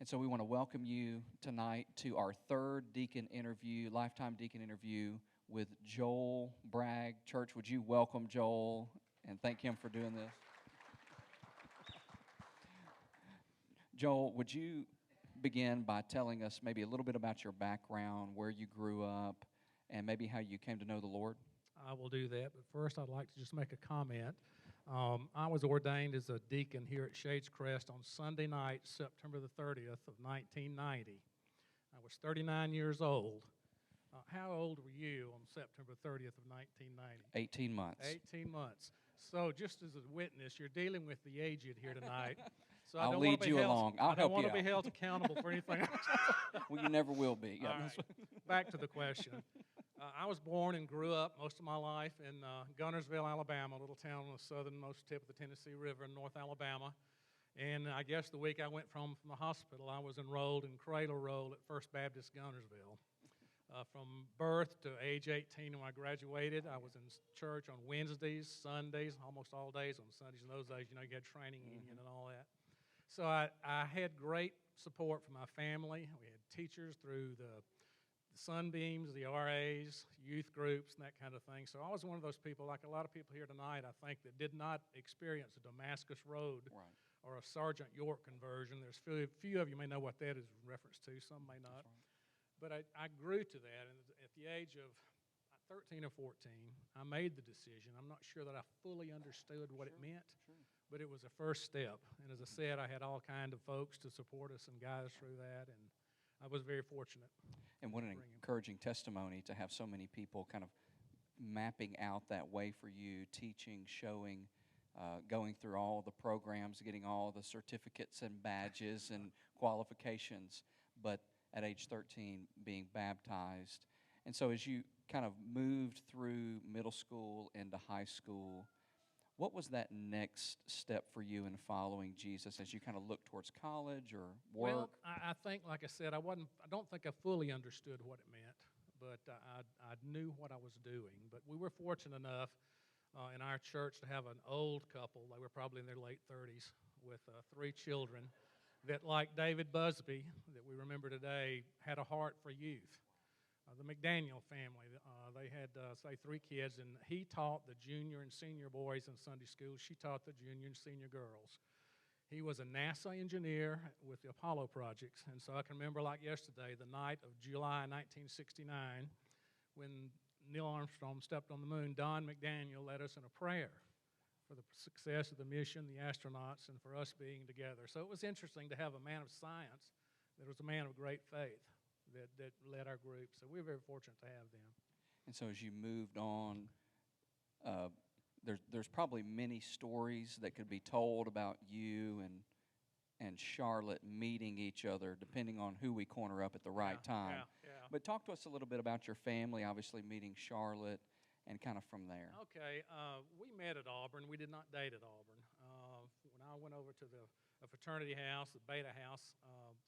And so we want to welcome you tonight to our third deacon interview, lifetime deacon interview with Joel Bragg. Church, would you welcome Joel and thank him for doing this? Joel, would you begin by telling us maybe a little bit about your background, where you grew up, and maybe how you came to know the Lord? I will do that, but first I'd like to just make a comment. I was ordained as a deacon here at Shades Crest on Sunday night, September the 30th of 1990. I was 39 years old. How old were you on September 30th of 1990? 18 months. 18 months. So just as a witness, you're dealing with the aged here tonight. So I'll lead you along. I'll help you out. I don't want to be held accountable for anything else. Well, you never will be. All right. Back to the question. I was born and grew up most of my life in Gunnersville, Alabama, a little town on the southernmost tip of the Tennessee River in North Alabama. And I guess the week I went from the hospital, I was enrolled in cradle roll at First Baptist Gunnersville. From birth to age 18 when I graduated, I was in church on Wednesdays, Sundays, almost all days on Sundays. In those days, you had training union and all that. So I had great support from my family. We had teachers through the Sunbeams, the RAs, youth groups, and that kind of thing. So I was one of those people, like a lot of people here tonight, I think, that did not experience a Damascus Road or a Sergeant York conversion. There's few of you may know what that is in reference to. Some may not. But I grew to that, and at the age of 13 or 14, I made the decision. I'm not sure that I fully understood what it meant, but it was a first step. And as I said, I had all kinds of folks to support us and guide us through that, and I was very fortunate. And what an encouraging testimony to have so many people kind of mapping out that way for you, teaching, showing, going through all the programs, getting all the certificates and badges and qualifications, but at age 13 being baptized. And so as you kind of moved through middle school into high school, what was that next step for you in following Jesus as you kind of looked towards college or work? Well, I think, like I said, I don't think I fully understood what it meant, but I knew what I was doing. But we were fortunate enough in our church to have an old couple. They were probably in their late 30s with 3 children that, like David Busby, that we remember today, had a heart for youth. The McDaniel family, they had, say, 3 kids, and he taught the junior and senior boys in Sunday school. She taught the junior and senior girls. He was a NASA engineer with the Apollo projects, and so I can remember like yesterday, the night of July 1969, when Neil Armstrong stepped on the moon, Don McDaniel led us in a prayer for the success of the mission, the astronauts, and for us being together. So it was interesting to have a man of science that was a man of great faith that led our group. So we were very fortunate to have them. And so as you moved on, there's probably many stories that could be told about you and Charlotte meeting each other, depending on who we corner up at the right time. Yeah. But talk to us a little bit about your family, obviously meeting Charlotte, and kind of from there. Okay, we met at Auburn. We did not date at Auburn. When I went over to a fraternity house, the Beta House,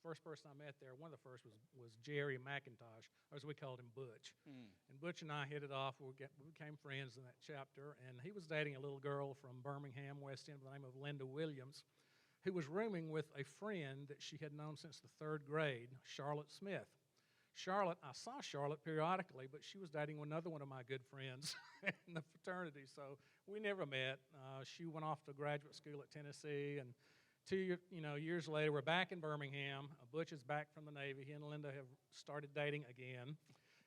first person I met there, one of the first was Jerry McIntosh, or as we called him, Butch. And Butch and I hit it off. We became friends in that chapter, and he was dating a little girl from Birmingham, West End, by the name of Linda Williams, who was rooming with a friend that she had known since the 3rd grade, Charlotte Smith. I saw Charlotte periodically, but she was dating another one of my good friends in the fraternity, so we never met. She went off to graduate school at Tennessee, and 2 years later, we're back in Birmingham. Butch is back from the Navy. He and Linda have started dating again,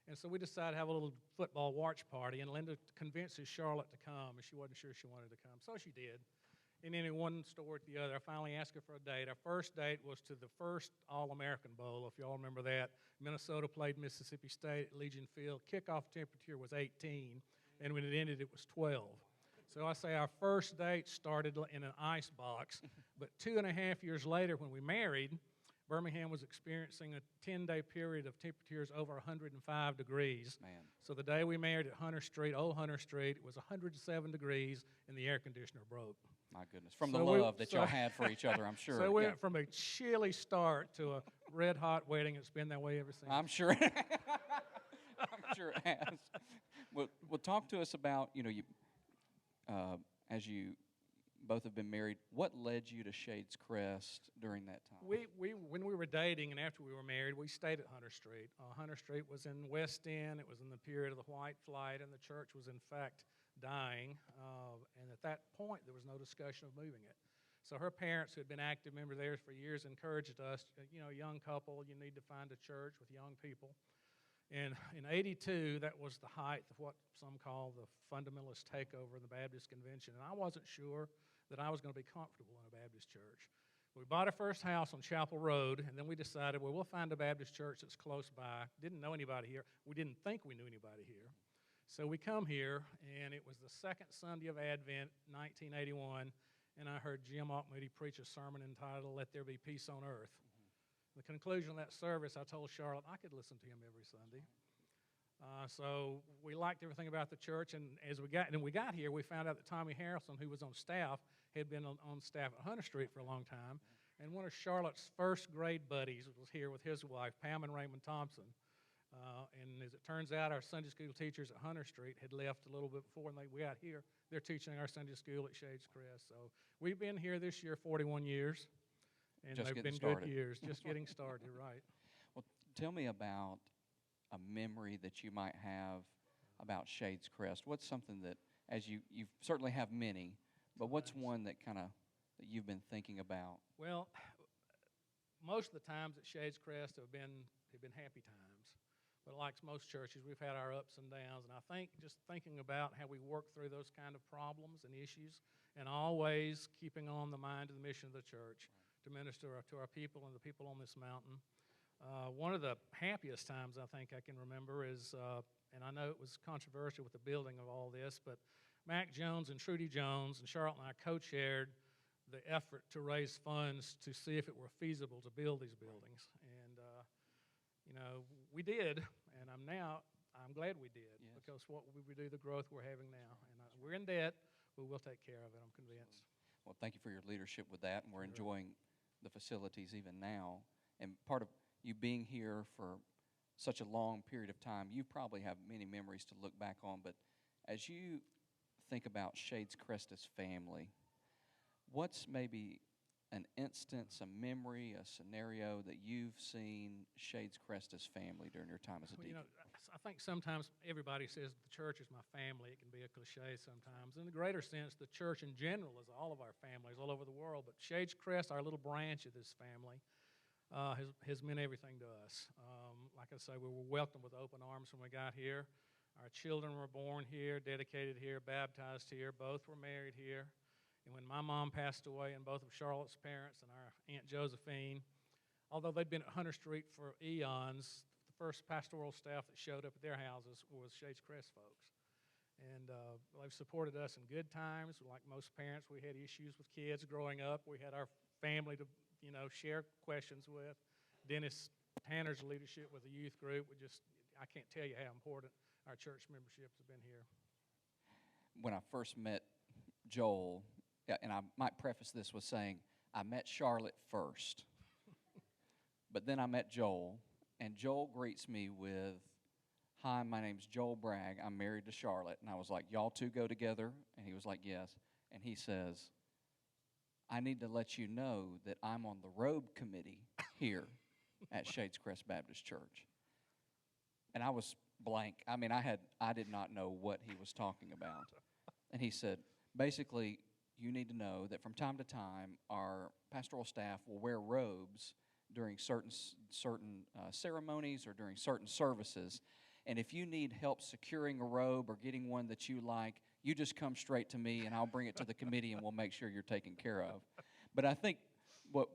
and so we decided to have a little football watch party, and Linda convinces Charlotte to come, and she wasn't sure she wanted to come, so she did. And then in one store at the other, I finally asked her for a date. Our first date was to the first All-American Bowl, if you all remember that. Minnesota played Mississippi State at Legion Field. Kickoff temperature was 18, and when it ended, it was 12. So I say our first date started in an ice box, but 2.5 years later when we married, Birmingham was experiencing a 10-day period of temperatures over 105 degrees. Man. So the day we married at Old Hunter Street, it was 107 degrees, and the air conditioner broke. My goodness. From the love that y'all had for each other, I'm sure. So we went from a chilly start to a red-hot wedding. It's been that way ever since. I'm sure. I'm sure it has. Well, talk to us about, as you both have been married. What led you to Shades Crest during that time? When we were dating and after we were married, we stayed at Hunter Street. Hunter Street was in West End. It was in the period of the White Flight, and the church was, in fact, dying. And at that point, there was no discussion of moving it. So her parents, who had been active members there for years, encouraged us, young couple, you need to find a church with young people. And in '82, that was the height of what some call the fundamentalist takeover in the Baptist Convention. And I wasn't sure that I was going to be comfortable in a Baptist church. We bought our first house on Chapel Road, and then we decided, well, we'll find a Baptist church that's close by. Didn't know anybody here. We didn't think we knew anybody here. So we come here, and it was the second Sunday of Advent, 1981, and I heard Jim Moody preach a sermon entitled, "Let There Be Peace on Earth." The conclusion of that service, I told Charlotte I could listen to him every Sunday. So we liked everything about the church, and as we got here, we found out that Tommy Harrelson, who was on staff, had been on staff at Hunter Street for a long time, and one of Charlotte's first grade buddies was here with his wife, Pam and Raymond Thompson. And as it turns out, our Sunday school teachers at Hunter Street had left a little bit before we got here. They're teaching our Sunday school at Shades Crest. So we've been here this year 41 years, and they've been good years, just getting started, right. Well, tell me about a memory that you might have about Shades Crest. What's something that, as you certainly have many, but what's one that that you've been thinking about? Well, most of the times at Shades Crest have been happy times. But like most churches, we've had our ups and downs, and I think just thinking about how we work through those kind of problems and issues, and always keeping on the mind of the mission of the church to minister to our people and the people on this mountain. One of the happiest times I think I can remember is, and I know it was controversial with the building of all this, but Mac Jones and Trudy Jones and Charlotte and I co-chaired the effort to raise funds to see if it were feasible to build these buildings. And, we did, and I'm glad we did, yes. Because what we would do, the growth we're having now. And we're in debt, but we'll take care of it, I'm convinced. Well, thank you for your leadership with that, and we're enjoying the facilities even now. And part of you being here for such a long period of time, you probably have many memories to look back on, but as you think about Shades Crest as family, what's maybe an instance, a memory, a scenario that you've seen Shades Crest as family during your time as a deacon? I think sometimes everybody says the church is my family. It can be a cliche sometimes. In the greater sense, the church in general is all of our families all over the world, but Shades Crest, our little branch of this family, has meant everything to us. Like I say, we were welcomed with open arms when we got here. Our children were born here, dedicated here, baptized here. Both were married here. And when my mom passed away, and both of Charlotte's parents and our Aunt Josephine, although they'd been at Hunter Street for eons, the first pastoral staff that showed up at their houses was Shades Crest folks. And they've supported us in good times. Like most parents, we had issues with kids growing up. We had our family to share questions with. Dennis Tanner's leadership with the youth group, I can't tell you how important our church memberships have been here. When I first met Joel, and I might preface this with saying, I met Charlotte first, but then I met Joel, and Joel greets me with, "Hi, my name's Joel Bragg. I'm married to Charlotte." And I was like, "Y'all two go together?" And he was like, "Yes." And he says, "I need to let you know that I'm on the robe committee here at Shades Crest Baptist Church." And I was blank. I mean, I did not know what he was talking about. And he said, basically, you need to know that from time to time, our pastoral staff will wear robes during certain ceremonies or during certain services. And if you need help securing a robe or getting one that you like, you just come straight to me, and I'll bring it to the committee, and we'll make sure you're taken care of. But I think what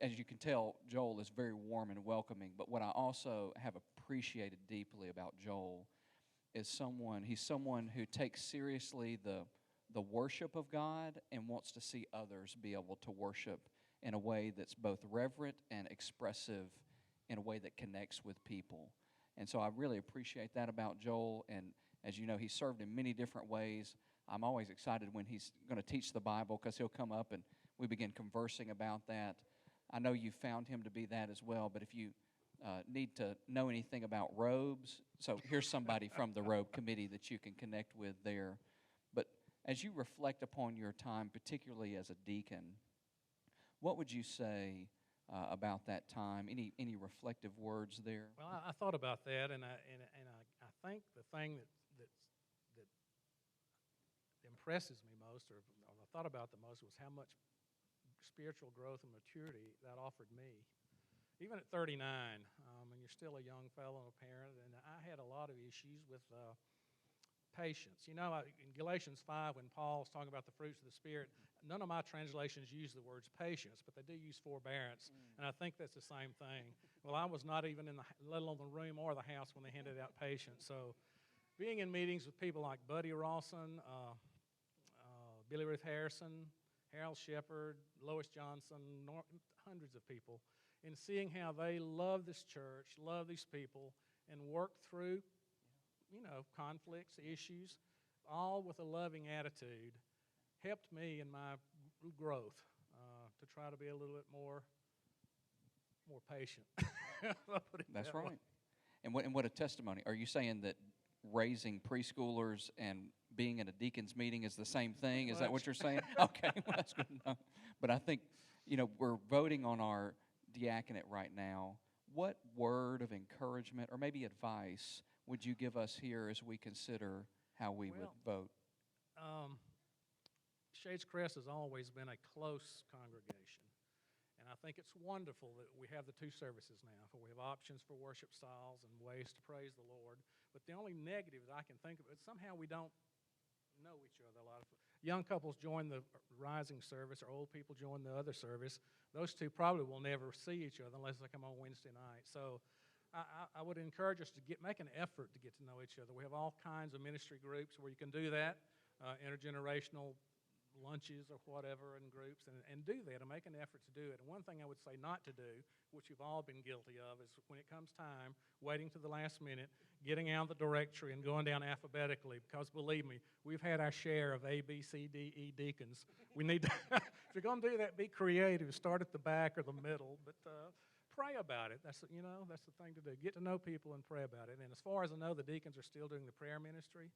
as you can tell, Joel is very warm and welcoming. But what I also have appreciated deeply about Joel is he's someone who takes seriously the worship of God and wants to see others be able to worship in a way that's both reverent and expressive, in a way that connects with people. And so I really appreciate that about Joel. And as you know, he's served in many different ways. I'm always excited when he's going to teach the Bible, because he'll come up and we begin conversing about that. I know you found him to be that as well, but if you need to know anything about robes, so here's somebody from the robe committee that you can connect with there. But as you reflect upon your time, particularly as a deacon, what would you say about that time? Any reflective words there? Well, I thought about that, and I think the thing that impresses me most, or I thought about the most, was how much spiritual growth and maturity that offered me. Even at 39, and you're still a young fellow and a parent, and I had a lot of issues with patience. You know, in Galatians 5, when Paul's talking about the fruits of the Spirit, none of my translations use the words patience, but they do use forbearance, and I think that's the same thing. Well, I was not even let alone the room or the house when they handed out patience. So being in meetings with people like Buddy Rawson, Billy Ruth Harrison, Harold Shepard, Lois Johnson, hundreds of people, and seeing how they love this church, love these people, and work through, conflicts, issues, all with a loving attitude, helped me in my growth to try to be a little bit more patient. That's right. And what a testimony. Are you saying that raising preschoolers and being in a deacon's meeting is the same thing? Is that what you're saying? Okay, well, that's good to know. But I think, we're voting on our diaconate right now. What word of encouragement or maybe advice would you give us here as we consider how we would vote? Shades Crest has always been a close congregation. And I think it's wonderful that we have the two services now. For we have options for worship styles and ways to praise the Lord. But the only negative that I can think of is somehow we don't know each other. A lot of young couples join the rising service, or old people join the other service. Those two probably will never see each other unless they come on Wednesday night. So I would encourage us to make an effort to get to know each other. We have all kinds of ministry groups where you can do that, intergenerational lunches or whatever in groups, and do that and make an effort to do it. And one thing I would say not to do, which you've all been guilty of, is when it comes time, waiting to the last minute, getting out the directory and going down alphabetically, because believe me, we've had our share of A, B, C, D, E deacons. We need to, if you're going to do that, be creative. Start at the back or the middle, but pray about it. That's the thing to do. Get to know people and pray about it. And as far as I know, the deacons are still doing the prayer ministry.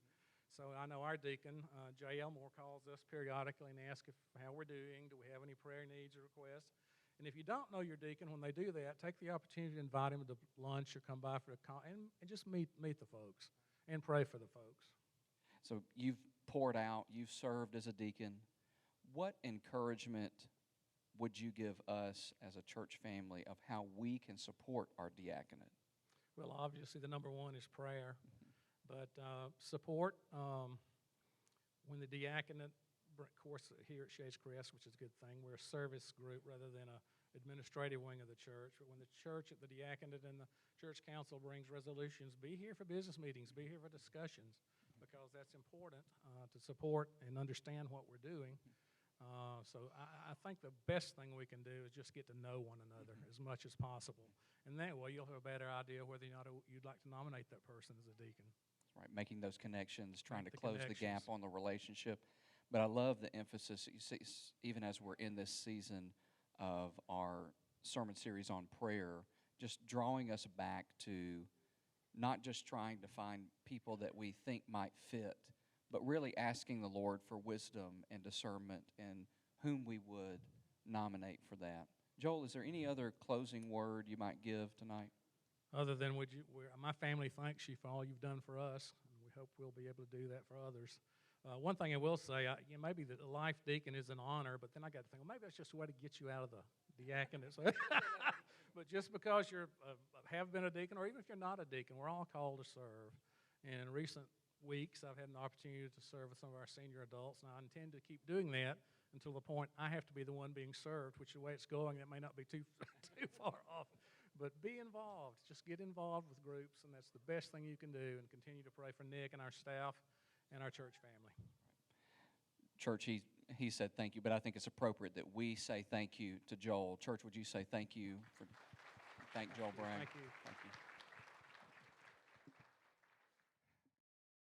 So I know our deacon, J. Elmore, calls us periodically and asks how we're doing. Do we have any prayer needs or requests? And if you don't know your deacon, when they do that, take the opportunity to invite him to lunch or come by for a call and just meet the folks and pray for the folks. So you've poured out, you've served as a deacon. What encouragement would you give us as a church family of how we can support our diaconate? Well, obviously the number one is prayer. But support when the diaconate, of course, here at Shades Crest, which is a good thing, we're a service group rather than an administrative wing of the church. But when the church, the diaconate, and the church council brings resolutions, be here for business meetings, be here for discussions, because that's important to support and understand what we're doing. So I think the best thing we can do is just get to know one another as much as possible. And that way you'll have a better idea whether or not you'd like to nominate that person as a deacon. Right, making those connections, trying to close the gap on the relationship. But I love the emphasis that you see, even as we're in this season of our sermon series on prayer, just drawing us back to not just trying to find people that we think might fit, but really asking the Lord for wisdom and discernment and whom we would nominate for that. Joel, is there any other closing word you might give tonight? Other than my family thanks you for all you've done for us, and we hope we'll be able to do that for others. One thing I will say, maybe the life deacon is an honor, but then I got to think, well, maybe that's just a way to get you out of the diaconate. But just because you have been a deacon, or even if you're not a deacon, we're all called to serve. And in recent weeks, I've had an opportunity to serve with some of our senior adults, and I intend to keep doing that until the point I have to be the one being served, which the way it's going, it may not be too far off. But be involved. Just get involved with groups, and that's the best thing you can do, and continue to pray for Nick and our staff and our church family. Church, he said thank you, but I think it's appropriate that we say thank you to Joel. Church, would you say thank you? Thank Joel Bragg. Thank you. Thank you.